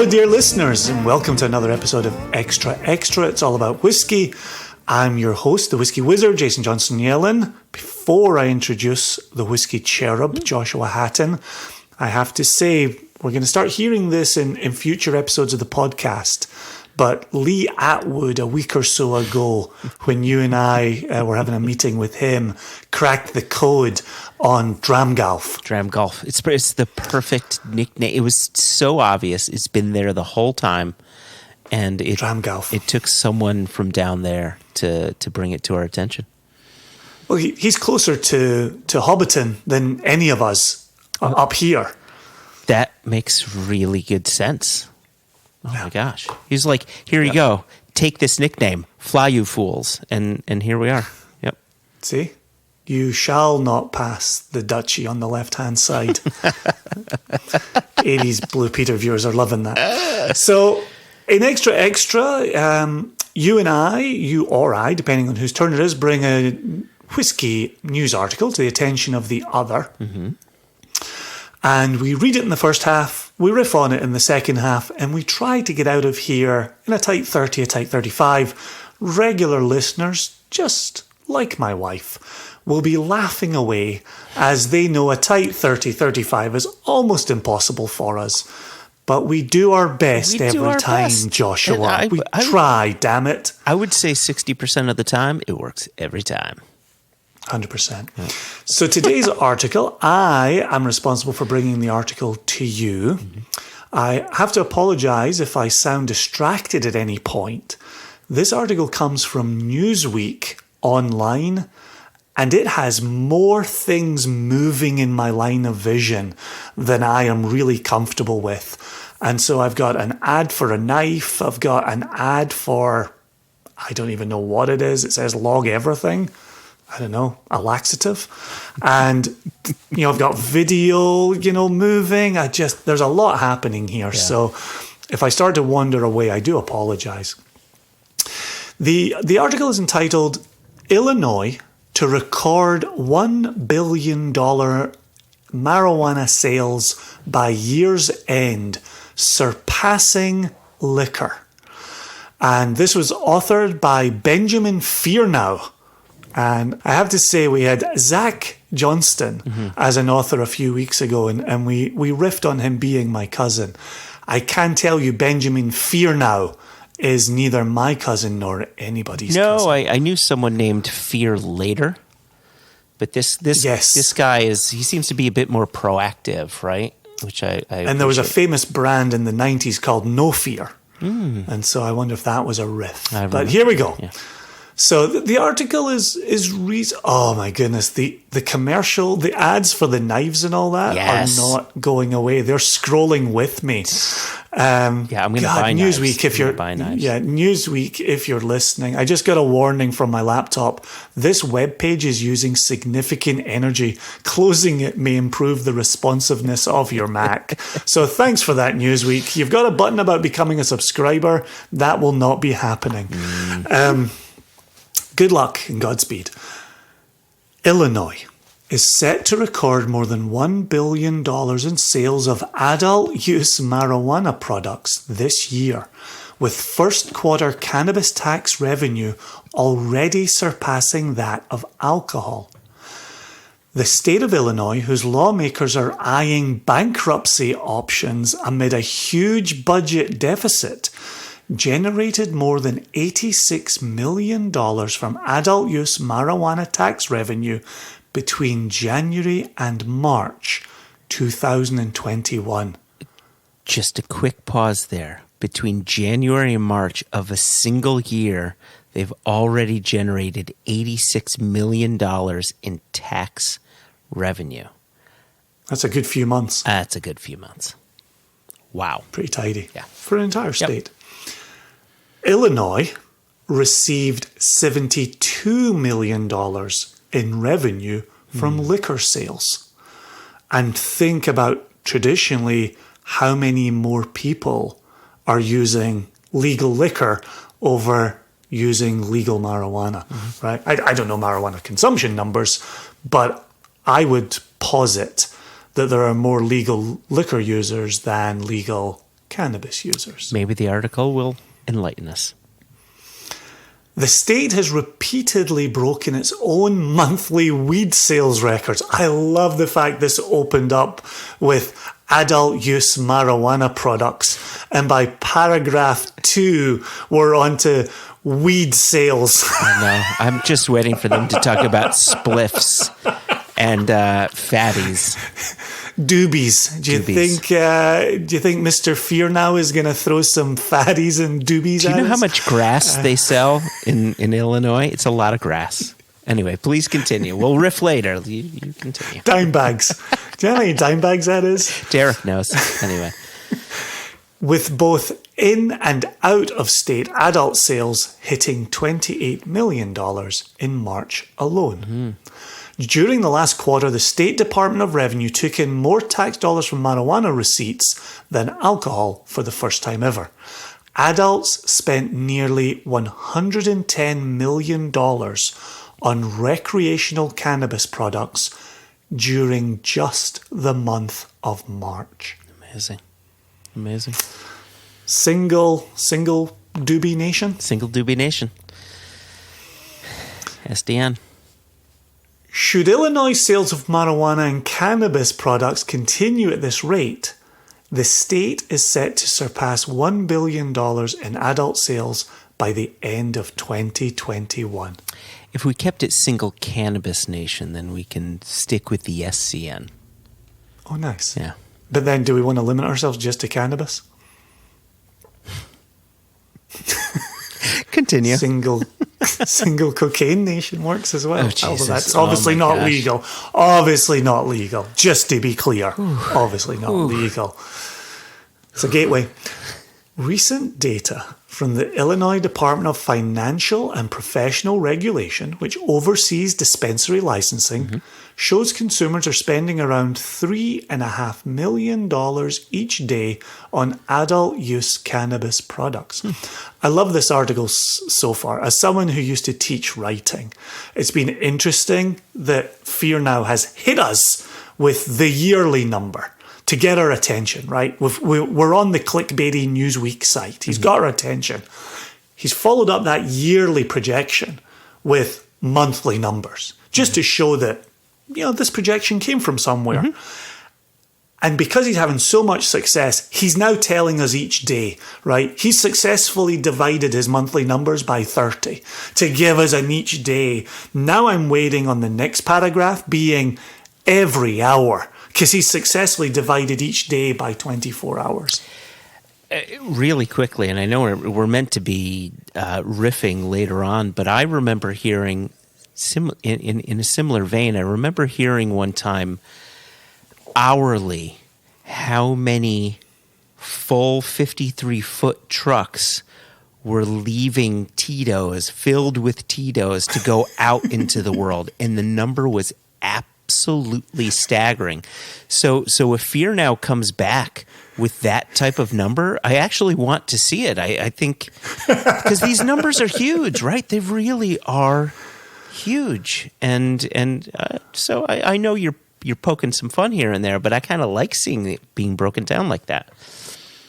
dear listeners, and welcome to another episode of Extra Extra. It's all about whiskey. I'm your host, the Whiskey Wizard, Jason Johnson Yellen. Before I introduce the Whiskey Cherub, Joshua Hatton, I have to say, we're going to start hearing this in future episodes of the podcast. But Lee Atwood, a week or so ago, when you and I were having a meeting with him, cracked the code on Dramgolf. Dramgolf. It's the perfect nickname. It was so obvious. It's been there the whole time. And Dramgolf. It took someone from down there to bring it to our attention. Well, he's closer to Hobbiton than any of us up here. That makes really good sense. Oh my gosh. He's like, here you go. Take this nickname. Fly, you fools. And here we are. Yep. See? You shall not pass the Dutchie on the left-hand side. 80s Blue Peter viewers are loving that. So, in Extra Extra, you and I, you or I, depending on whose turn it is, bring a whiskey news article to the attention of the other. Mm-hmm. And we read it in the first half, we riff on it in the second half, and we try to get out of here in a tight 30, a tight 35. Regular listeners, just like my wife, will be laughing away as they know a tight 30, 35 is almost impossible for us. But we do our best every time, Joshua. We try, damn it. I would say 60% of the time, it works every time. 100%. Yeah. So today's article, I am responsible for bringing the article to you. Mm-hmm. I have to apologize if I sound distracted at any point. This article comes from Newsweek online, and it has more things moving in my line of vision than I am really comfortable with. And so I've got an ad for a knife. I've got an ad for, I don't even know what it is. It says log everything. I don't know, a laxative. And, I've got video, moving. There's a lot happening here. Yeah. So if I start to wander away, I do apologize. The article is entitled, Illinois to record $1 billion marijuana sales by year's end, surpassing liquor. And this was authored by Benjamin Fearnow. And I have to say, we had Zach Johnston as an author a few weeks ago, and we riffed on him being my cousin. I can tell you Benjamin Fearnow is neither my cousin nor anybody's cousin. No, I knew someone named Fear later. But this guy he seems to be a bit more proactive, right? Which I and there was a famous brand in the 90s called No Fear. And so I wonder if that was a riff. But here we go. Yeah. So the article is oh my goodness, the commercial, the ads for the knives and all that are not going away. They're scrolling with me. I'm going to buy knives. Newsweek, Newsweek, if you're listening. I just got a warning from my laptop. This webpage is using significant energy. Closing it may improve the responsiveness of your Mac. So thanks for that, Newsweek. You've got a button about becoming a subscriber. That will not be happening. Good luck and Godspeed. Illinois is set to record more than $1 billion in sales of adult-use marijuana products this year, with first quarter cannabis tax revenue already surpassing that of alcohol. The state of Illinois, whose lawmakers are eyeing bankruptcy options amid a huge budget deficit, generated more than $86 million from adult-use marijuana tax revenue between January and March 2021. Just a quick pause there. Between January and March of a single year, they've already generated $86 million in tax revenue. That's a good few months. That's a good few months. Wow. Pretty tidy. Yeah. For an entire state. Yep. Illinois received $72 million in revenue from liquor sales. And think about traditionally how many more people are using legal liquor over using legal marijuana, right? I don't know marijuana consumption numbers, but I would posit that there are more legal liquor users than legal cannabis users. Maybe the article will enlighten us. The state has repeatedly broken its own monthly weed sales records. I love the fact this opened up with adult use marijuana products. And by paragraph 2, we're on to weed sales. I know. I'm just waiting for them to talk about spliffs and fatties. Doobies. Do you think Mr. Fear Now is going to throw some fatties and doobies at us? Do you know how much grass they sell in Illinois? It's a lot of grass. Anyway, please continue. We'll riff later. You continue. Dime bags. Do you know how many dime bags that is? Derek knows. Anyway. With both in and out of state adult sales hitting $28 million in March alone. Mm-hmm. During the last quarter, the State Department of Revenue took in more tax dollars from marijuana receipts than alcohol for the first time ever. Adults spent nearly $110 million on recreational cannabis products during just the month of March. Amazing. Single doobie nation? Single doobie nation. SDN. Should Illinois sales of marijuana and cannabis products continue at this rate, the state is set to surpass $1 billion in adult sales by the end of 2021. If we kept it single cannabis nation, then we can stick with the SCN. Oh, nice. Yeah. But then do we want to limit ourselves just to cannabis? Continue. Single cocaine nation works as well. Oh, Jesus. That's obviously not gosh. legal. Obviously not legal. Just to be clear. Obviously not legal. So Gateway. Recent data from the Illinois Department of Financial and Professional Regulation, which oversees dispensary licensing, shows consumers are spending around $3.5 million each day on adult use cannabis products. I love this article so far. As someone who used to teach writing, it's been interesting that Fear Now has hit us with the yearly number to get our attention, right? We're on the clickbaity Newsweek site. He's got our attention. He's followed up that yearly projection with monthly numbers, just to show that, this projection came from somewhere. And because he's having so much success, he's now telling us each day, right? He's successfully divided his monthly numbers by 30 to give us an each day. Now I'm waiting on the next paragraph being every hour, because he's successfully divided each day by 24 hours. Really quickly, and I know we're meant to be riffing later on, but I remember hearing, in a similar vein, I remember hearing one time hourly how many full 53-foot trucks were leaving Tito's, filled with Tito's, to go out into the world. And the number was absolutely staggering. So if Fear Now comes back with that type of number, I actually want to see it. I think, because these numbers are huge, right? They really are huge. And so I know you're poking some fun here and there, but I kind of like seeing it being broken down like that.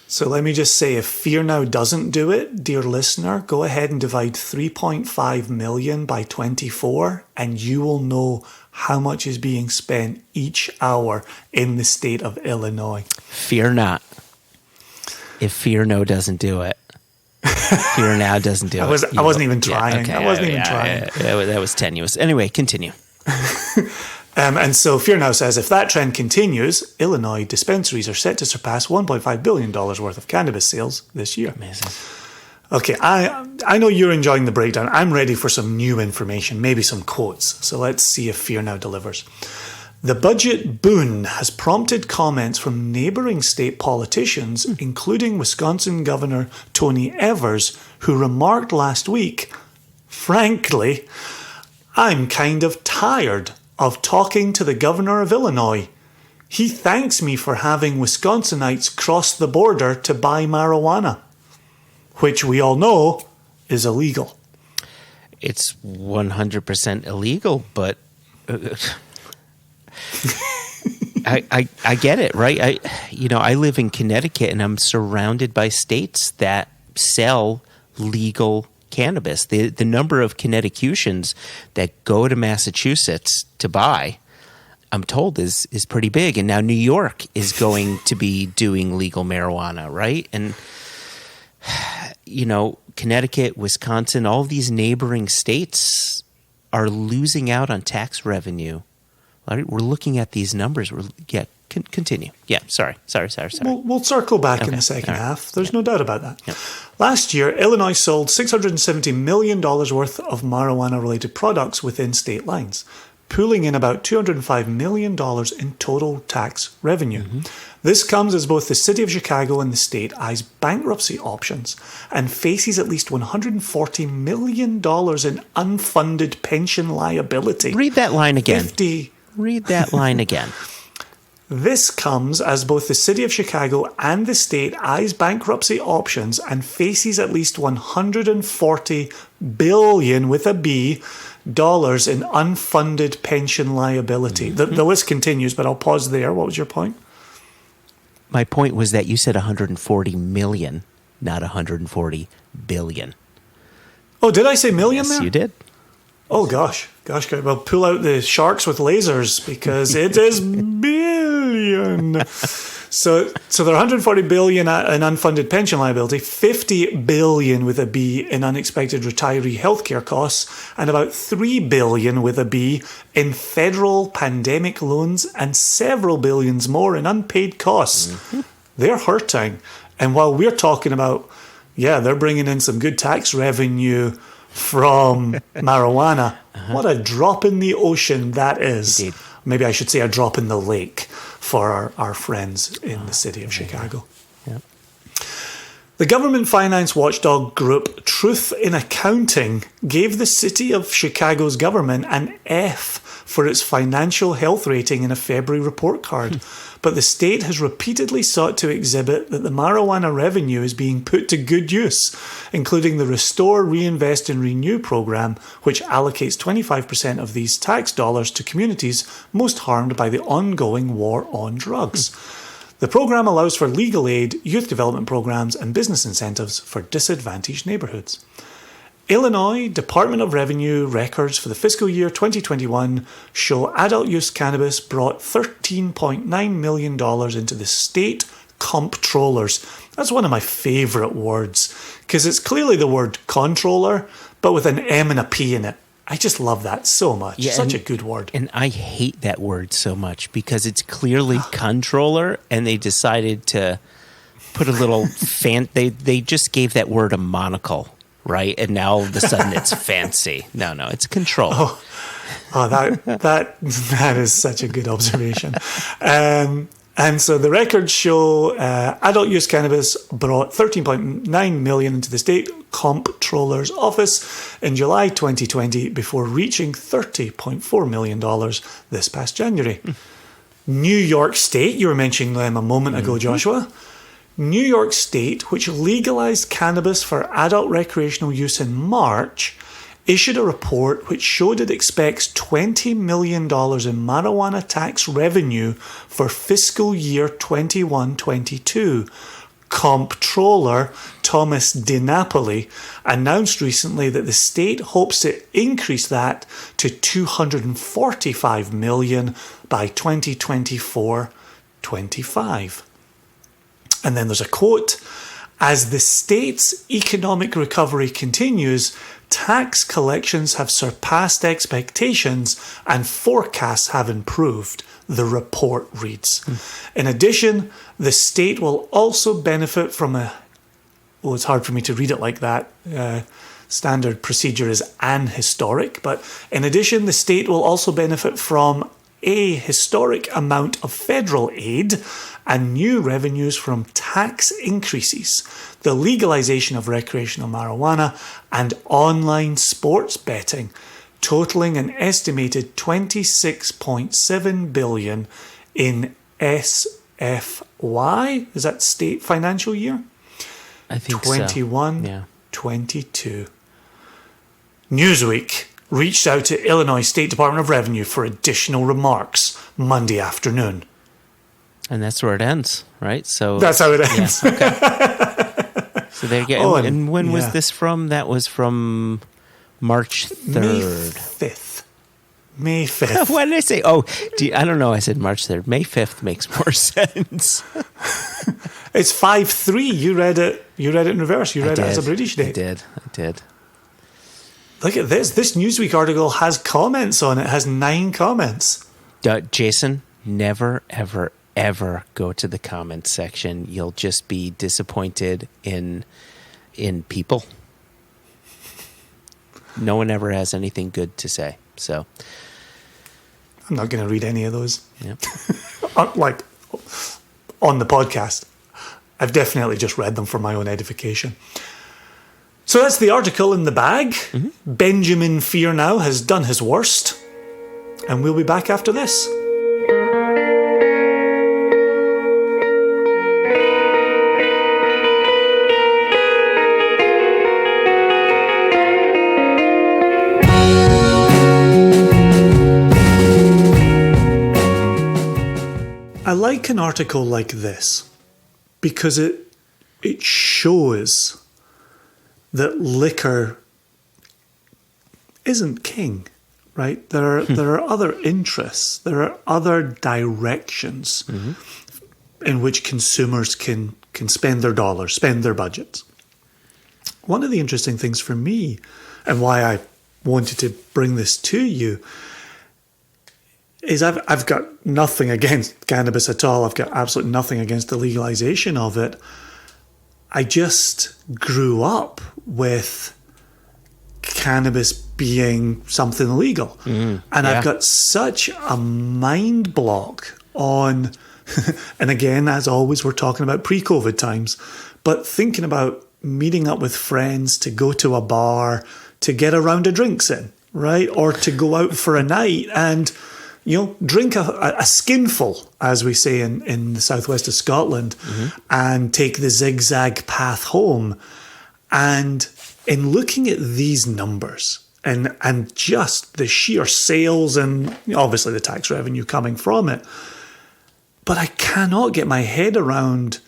So let me just say, if Fear Now doesn't do it, dear listener, go ahead and divide 3.5 million by 24, and you will know how much is being spent each hour in the state of Illinois. Fear not. If Fear No doesn't do it, Fear Now doesn't do it. I wasn't even trying. Yeah, okay, I wasn't even trying. That was tenuous. Anyway, continue. And so Fear Now says, if that trend continues, Illinois dispensaries are set to surpass $1.5 billion worth of cannabis sales this year. Amazing. Okay, I know you're enjoying the breakdown. I'm ready for some new information, maybe some quotes. So let's see if Fear Now delivers. The budget boon has prompted comments from neighbouring state politicians, including Wisconsin Governor Tony Evers, who remarked last week, frankly, I'm kind of tired of talking to the governor of Illinois. He thanks me for having Wisconsinites cross the border to buy marijuana, which we all know is illegal. It's 100% illegal, but I get it, right? I live in Connecticut, and I'm surrounded by states that sell legal cannabis. The number of Connecticutians that go to Massachusetts to buy, I'm told, is pretty big. And now New York is going to be doing legal marijuana, right? And Connecticut, Wisconsin, all these neighboring states are losing out on tax revenue. We're looking at these numbers. Continue. Yeah, sorry. We'll circle back in the second half. There's no doubt about that. Yeah. Last year, Illinois sold $670 million worth of marijuana-related products within state lines, pulling in about $205 million in total tax revenue. Mm-hmm. This comes as both the city of Chicago and the state eyes bankruptcy options and faces at least $140 million in unfunded pension liability. Read that line again. Read that line again. This comes as both the city of Chicago and the state eyes bankruptcy options and faces at least $140 billion with a B dollars in unfunded pension liability. Mm-hmm. The list continues, but I'll pause there. What was your point? My point was that you said 140 million, not 140 billion. Oh, did I say million there? Yes, you did. Oh, gosh. Well, pull out the sharks with lasers because it is billion. So there are 140 billion in unfunded pension liability, 50 billion with a B in unexpected retiree healthcare costs, and about 3 billion with a B in federal pandemic loans and several billions more in unpaid costs. Mm-hmm. They're hurting. And while we're talking about, they're bringing in some good tax revenue from marijuana. Uh-huh. What a drop in the ocean that is. Indeed. Maybe I should say a drop in the lake for our friends in the city of Chicago. Yeah. The government finance watchdog group Truth in Accounting gave the city of Chicago's government an F for its financial health rating in a February report card. But the state has repeatedly sought to exhibit that the marijuana revenue is being put to good use, including the Restore, Reinvest and Renew program, which allocates 25% of these tax dollars to communities most harmed by the ongoing war on drugs. The program allows for legal aid, youth development programs, and business incentives for disadvantaged neighborhoods. Illinois Department of Revenue records for the fiscal year 2021 show adult use cannabis brought $13.9 million into the state comptrollers. That's one of my favourite words because it's clearly the word controller, but with an M and a P in it. I just love that so much. Yeah, such a good word. And I hate that word so much because it's clearly controller, and they decided to put a little they just gave that word a monocle. Right, and now all of a sudden it's fancy. No, it's control. Oh, that is such a good observation. And so the records show adult use cannabis brought $13.9 million into the state comptroller's office in July 2020 before reaching $30.4 million this past January. New York State, you were mentioning them a moment ago, Joshua. New York State, which legalized cannabis for adult recreational use in March, issued a report which showed it expects $20 million in marijuana tax revenue for fiscal year 21-22. Comptroller Thomas DiNapoli announced recently that the state hopes to increase that to $245 million by 2024-25. And then there's a quote, as the state's economic recovery continues, tax collections have surpassed expectations and forecasts have improved, the report reads. In addition, the state will also benefit from it's hard for me to read it like that. Standard procedure is anhistoric, but in addition, the state will also benefit from a historic amount of federal aid and new revenues from tax increases, the legalization of recreational marijuana, and online sports betting, totaling an estimated $26.7 billion in SFY. Is that state financial year? I think 21, so. Yeah. 22. Newsweek reached out to Illinois State Department of Revenue for additional remarks Monday afternoon. And that's where it ends, right? So That's how it ends. Yeah, okay. So there you go. Oh, and when was yeah. this from? That was from March 3rd. May 5th. What did I say? Oh, I don't know. I said March 3rd. May 5th makes more sense. It's 5-3. You read it in reverse. You read it as a British date. I did. Look at this. This Newsweek article has comments on it. It has 9 comments. Jason, never, ever, ever go to the comments section. You'll just be disappointed in people. No one ever has anything good to say. So I'm not going to read any of those. yeah. Like on the podcast. I've definitely just read them for my own edification. So that's the article in the bag. Mm-hmm. Benjamin Fear now has done his worst. And we'll be back after this. I like an article like this because it shows that liquor isn't king, right? There are other interests, there are other directions in which consumers can spend their dollars, spend their budgets. One of the interesting things for me, and why I wanted to bring this to you, is I've got nothing against cannabis at all. I've got absolutely nothing against the legalization of it. I just grew up with cannabis being something illegal. And I've got such a mind block on, and again, as always, we're talking about pre-COVID times, but thinking about meeting up with friends to go to a bar to get a round of drinks in, right? Or to go out for a night and drink a skinful, as we say in the southwest of Scotland, and take the zigzag path home. And in looking at these numbers and just the sheer sales and obviously the tax revenue coming from it, but I cannot get my head around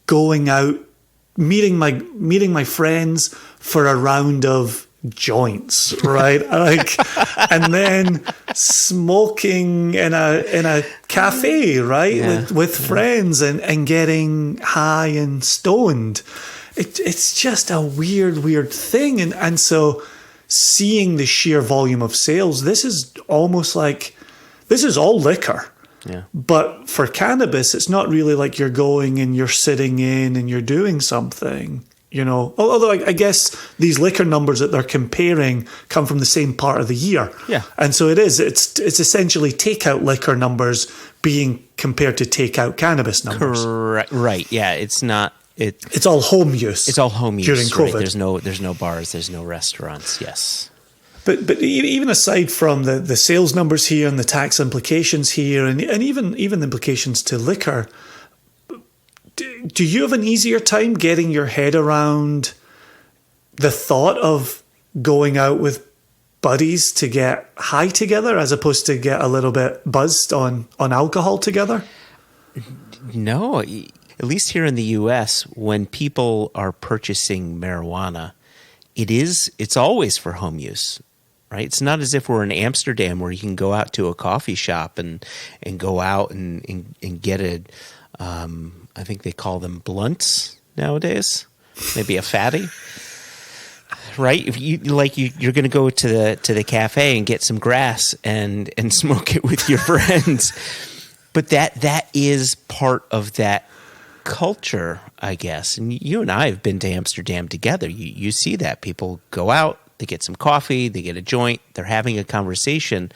going out, meeting my friends for a round of joints, right? And then smoking in a cafe, right, with friends and getting high and stoned. It's just a weird thing, and so seeing the sheer volume of sales, this is almost like this is all liquor. Yeah. But for cannabis, it's not really like you're going and you're sitting in and you're doing something. Although I guess these liquor numbers that they're comparing come from the same part of the year. Yeah. And so it's essentially takeout liquor numbers being compared to takeout cannabis numbers. Correct. Right. Yeah. It's not. It's all home use. It's all home use during COVID. Right? There's no bars. There's no restaurants. Yes. But even aside from the sales numbers here and the tax implications here and even the implications to liquor, do you have an easier time getting your head around the thought of going out with buddies to get high together as opposed to get a little bit buzzed on alcohol together? No. At least here in the U.S., when people are purchasing marijuana, it's always for home use. Right? It's not as if we're in Amsterdam where you can go out to a coffee shop and go out and get a I think they call them blunts nowadays, maybe a fatty, right? If you're going to go to the cafe and get some grass and smoke it with your friends, but that is part of that culture, I guess. And you and I have been to Amsterdam together. You see that people go out. They get some coffee, they get a joint, they're having a conversation.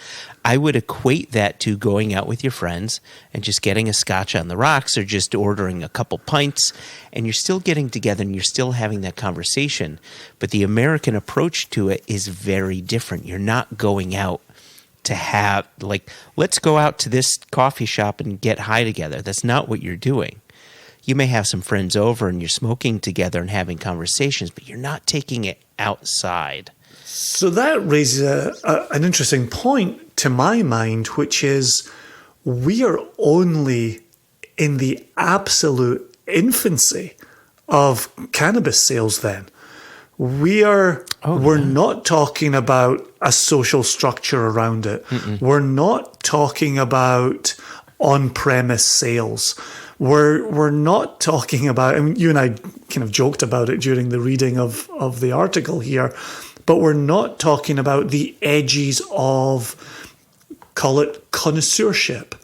I would equate that to going out with your friends and just getting a scotch on the rocks or just ordering a couple pints, and you're still getting together and you're still having that conversation. But the American approach to it is very different. You're not going out to have, let's go out to this coffee shop and get high together. That's not what you're doing. You may have some friends over and you're smoking together and having conversations, but you're not taking it outside. So that raises an interesting point to my mind, which is we are only in the absolute infancy of cannabis sales then. We're not talking about a social structure around it. We're not talking about on-premise sales. We're not talking about, I mean, you and I kind of joked about it during the reading of the article here, but we're not talking about the edges of, call it connoisseurship,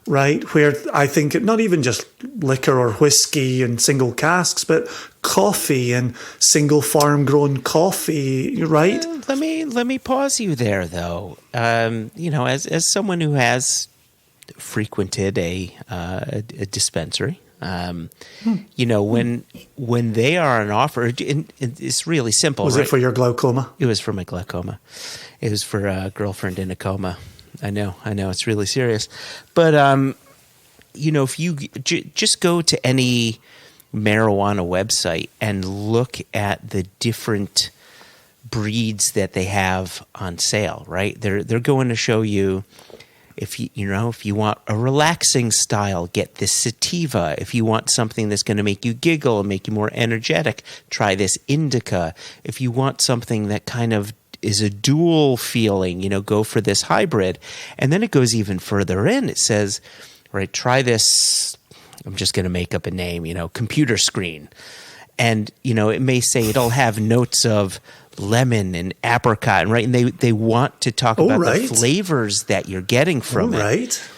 right? Where I think not even just liquor or whiskey and single casks, but coffee and single farm grown coffee, right? Let me pause you there, though. As someone who has frequented a dispensary, when they are on offer, it's really simple. Was it for your glaucoma? It was for my glaucoma. It was for a girlfriend in a coma. I know, it's really serious. But, if you just go to any marijuana website and look at the different breeds that they have on sale, right? They're going to show you, if you want a relaxing style, get this sativa. If you want something that's going to make you giggle and make you more energetic, try this indica. If you want something that kind of is a dual feeling, go for this hybrid. And then it goes even further in. It says, right, try this, I'm just going to make up a name, computer screen. And, it may say it'll have notes of lemon and apricot, right? And they want to talk about the flavors that you're getting from it. Right.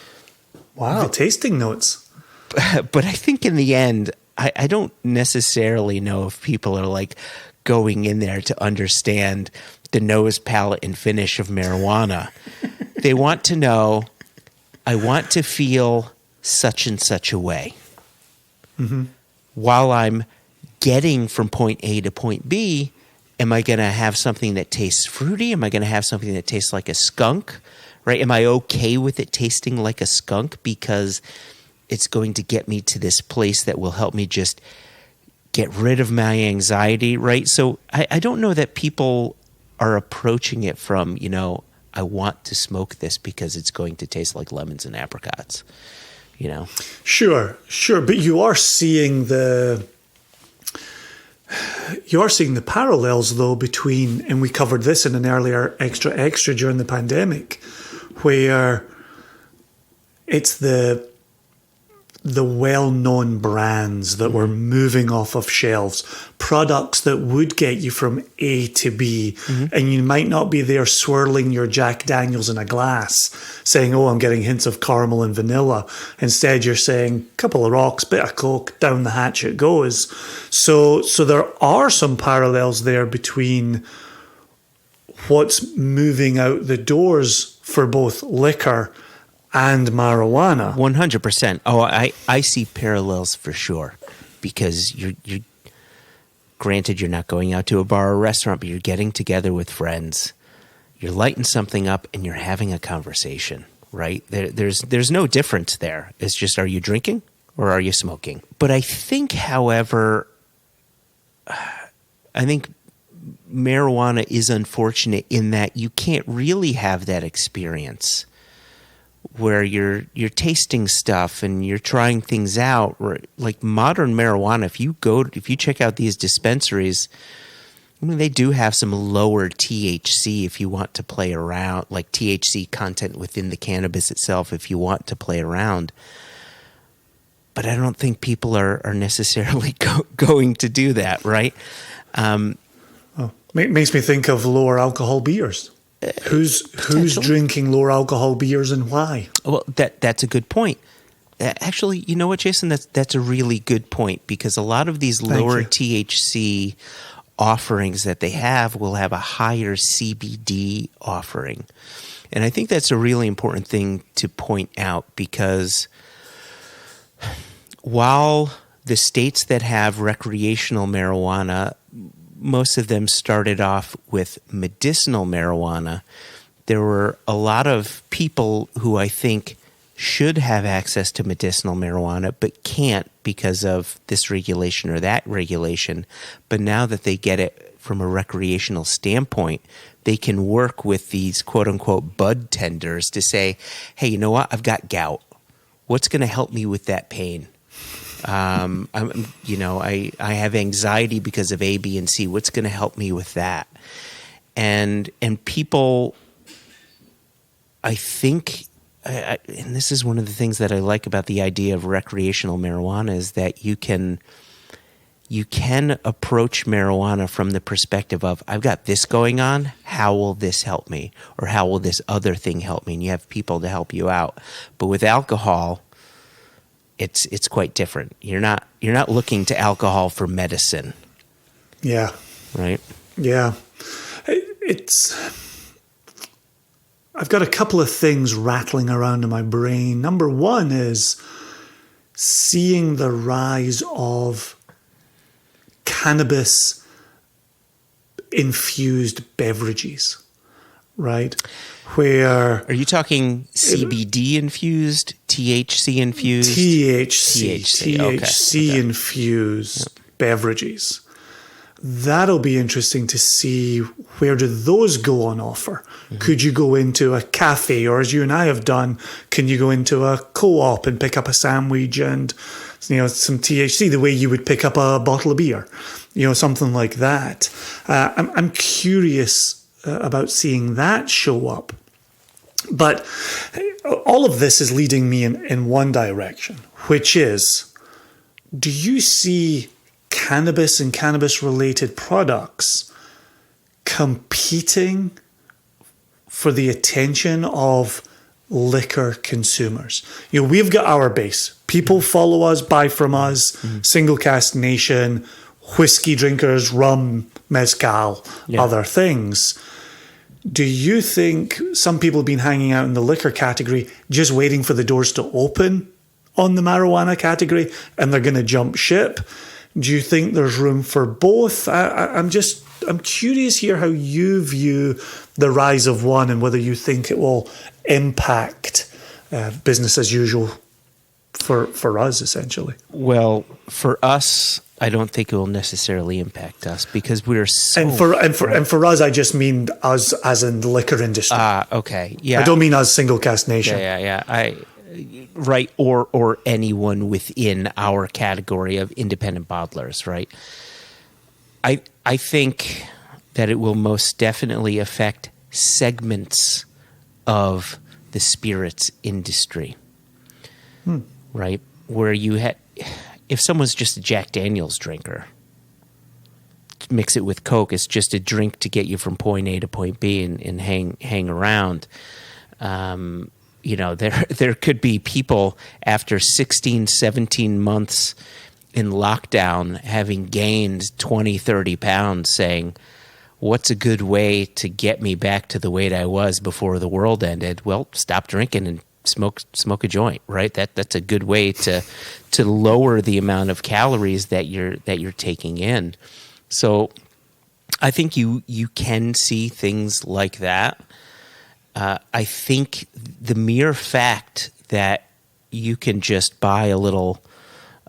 Wow. The tasting notes. But I think in the end, I don't necessarily know if people are like going in there to understand the nose, palate, and finish of marijuana. They want to know, I want to feel such and such a way. While I'm getting from point A to point B, am I going to have something that tastes fruity? Am I going to have something that tastes like a skunk? Right? Am I okay with it tasting like a skunk because it's going to get me to this place that will help me just get rid of my anxiety, right? So I don't know that people are approaching it from, I want to smoke this because it's going to taste like lemons and apricots, Sure. But you are seeing the parallels, though, between, and we covered this in an earlier extra during the pandemic, where it's the well-known brands that were moving off of shelves, products that would get you from A to B, and you might not be there swirling your Jack Daniels in a glass, saying, oh, I'm getting hints of caramel and vanilla. Instead, you're saying, couple of rocks, bit of Coke, down the hatch it goes. So there are some parallels there between what's moving out the doors for both liquor and marijuana. 100%. Oh, I see parallels for sure, because you're granted you're not going out to a bar or restaurant, but you're getting together with friends. You're lighting something up and you're having a conversation, right? There's no difference there. It's just, are you drinking or are you smoking? But I think, however, marijuana is unfortunate in that you can't really have that experience where you're tasting stuff and you're trying things out. Like modern marijuana, if you check out these dispensaries, they do have some lower THC if you want to play around, like THC content within the cannabis itself if you want to play around. But I don't think people are necessarily going to do that, right? Makes me think of lower alcohol beers. Who's drinking lower alcohol beers and why? Well, that's a good point. Actually, you know what, Jason? That's a really good point, because a lot of these lower THC offerings that they have will have a higher CBD offering. And I think that's a really important thing to point out, because while the states that have recreational marijuana, most of them started off with medicinal marijuana, there were a lot of people who I think should have access to medicinal marijuana but can't because of this regulation or that regulation. But now that they get it from a recreational standpoint, they can work with these quote-unquote bud tenders to say, hey, you know what? I've got gout. what's going to help me with that pain? I have anxiety because of A, B, and C. What's going to help me with that? And people, I think, and this is one of the things that I like about the idea of recreational marijuana, is that you can approach marijuana from the perspective of, I've got this going on, how will this help me? Or how will this other thing help me? And you have people to help you out. But with alcohol, it's quite different. You're not looking to alcohol for medicine. Yeah. Right? Yeah. I've got a couple of things rattling around in my brain. Number one is seeing the rise of cannabis infused beverages, right? Where are you talking CBD infused, THC infused? THC infused beverages. That'll be interesting to see, where do those go on offer? Mm-hmm. Could you go into a cafe, or as you and I have done, can you go into a co-op and pick up a sandwich and some THC the way you would pick up a bottle of beer, something like that. I'm curious about seeing that show up. But all of this is leading me in one direction, which is, do you see cannabis and cannabis-related products competing for the attention of liquor consumers? We've got our base. People follow us, buy from us, Single Cask Nation, whiskey drinkers, rum, mezcal, other things. Do you think some people have been hanging out in the liquor category just waiting for the doors to open on the marijuana category and they're going to jump ship? Do you think there's room for both? I'm curious here how you view the rise of one and whether you think it will impact business as usual for us, essentially. Well, for us, I don't think it will necessarily impact us because we're so... And for us, I just mean us as in the liquor industry. Okay. Yeah. I don't mean us Single Cask Nation. Yeah. Right, or anyone within our category of independent bottlers, right? I think that it will most definitely affect segments of the spirits industry, right? Where if someone's just a Jack Daniel's drinker, mix it with Coke, it's just a drink to get you from point A to point B and hang around. There could be people after 16, 17 months in lockdown having gained 20, 30 pounds saying, what's a good way to get me back to the weight I was before the world ended? Well, stop drinking and smoke a joint, right? That's a good way to lower the amount of calories that you're taking in. So I think you can see things like that. I think the mere fact that you can just buy a little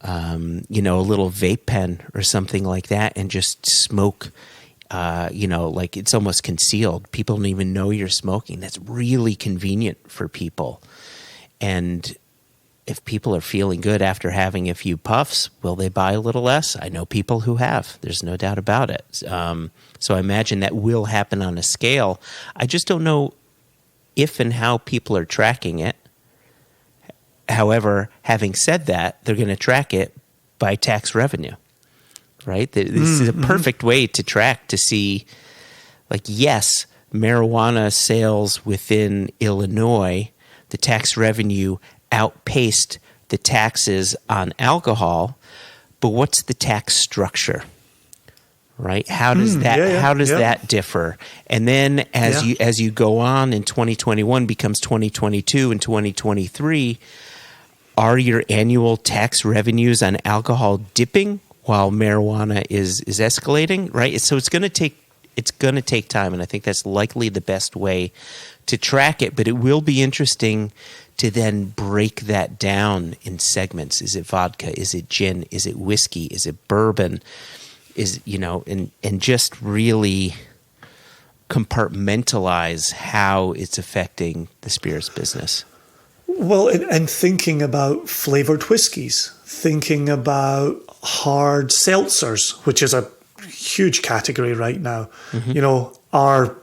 vape pen or something like that and just smoke, like it's almost concealed. People don't even know you're smoking. That's really convenient for people. And if people are feeling good after having a few puffs, will they buy a little less? I know people who have. There's no doubt about it. So I imagine that will happen on a scale. I just don't know if and how people are tracking it. However, having said that, they're going to track it by tax revenue, right? This is a perfect way to track, to see, like, yes, marijuana sales within Illinois, the tax revenue outpaced the taxes on alcohol, but what's the tax structure? Right? How does that differ? And then as you go on in 2021 becomes 2022 and 2023, are your annual tax revenues on alcohol dipping while marijuana is escalating? Right? So it's going to take time, and I think that's likely the best way to track it, but it will be interesting to then break that down in segments. Is it vodka? Is it gin? Is it whiskey? Is it bourbon? And just really compartmentalize how it's affecting the spirits business. Well, and thinking about flavored whiskies, thinking about hard seltzers, which is a huge category right now. You know, are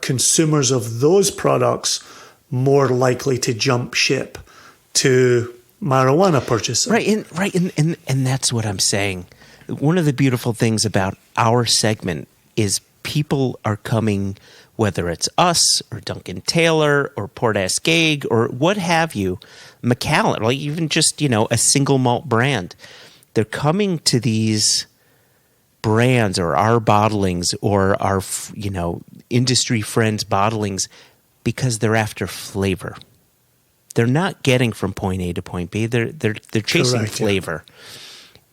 consumers of those products more likely to jump ship to marijuana purchasing? And that's what I'm saying. One of the beautiful things about our segment is people are coming, whether it's us or Duncan Taylor or Port Ascaig or what have you, McAllen, like even just, you know, a single malt brand. They're coming to these brands or our bottlings or our, you know, industry friends' bottlings because they're after flavor. They're not getting from point A to point B. They're chasing Correct, flavor. Yeah.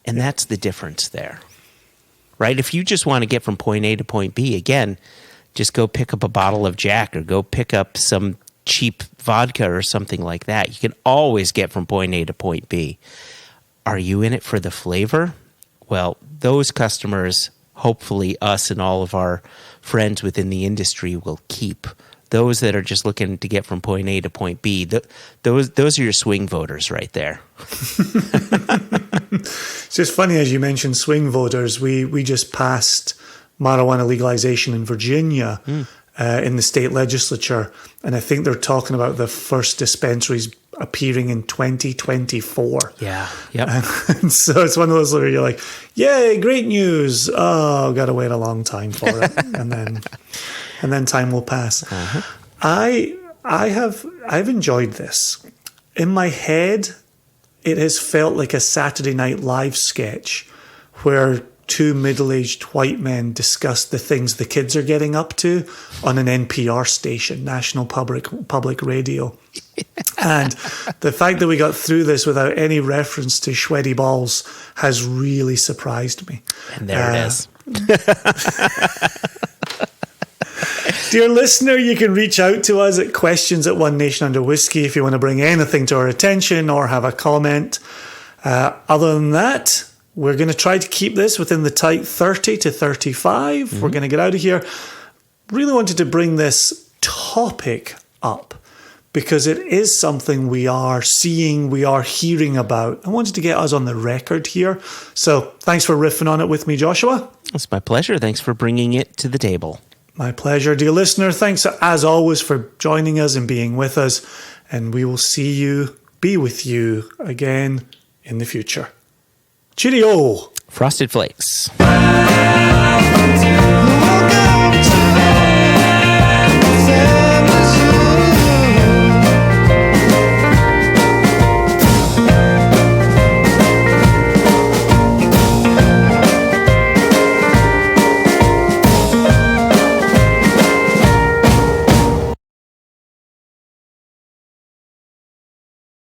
And that's the difference there, right? If you just want to get from point A to point B, again, just go pick up a bottle of Jack or go pick up some cheap vodka or something like that. You can always get from point A to point B. Are you in it for the flavor? Well, those customers, hopefully us and all of our friends within the industry will keep. Those that are just looking to get from point A to point B, those are your swing voters right there. It's just funny, as you mentioned, swing voters. We just passed marijuana legalization in Virginia in the state legislature, and I think they're talking about the first dispensaries appearing in 2024. Yeah, yep. And so it's one of those where you're like, yay, great news. Oh, got to wait a long time for it, and then time will pass. I've enjoyed this. In my head, it has felt like a Saturday Night Live sketch where two middle-aged white men discuss the things the kids are getting up to on an NPR station, National Public Radio. And the fact that we got through this without any reference to sweaty balls has really surprised me. And there it is. Dear listener, you can reach out to us at questions@OneNationUnderWhiskey if you want to bring anything to our attention or have a comment. Other than that, we're going to try to keep this within the tight 30 to 35. We're going to get out of here. Really wanted to bring this topic up because it is something we are seeing, we are hearing about. I wanted to get us on the record here. So thanks for riffing on it with me, Joshua. It's my pleasure. Thanks for bringing it to the table. My pleasure, dear listener. Thanks, as always, for joining us and being with us. And we will be with you again in the future. Cheerio! Frosted Flakes.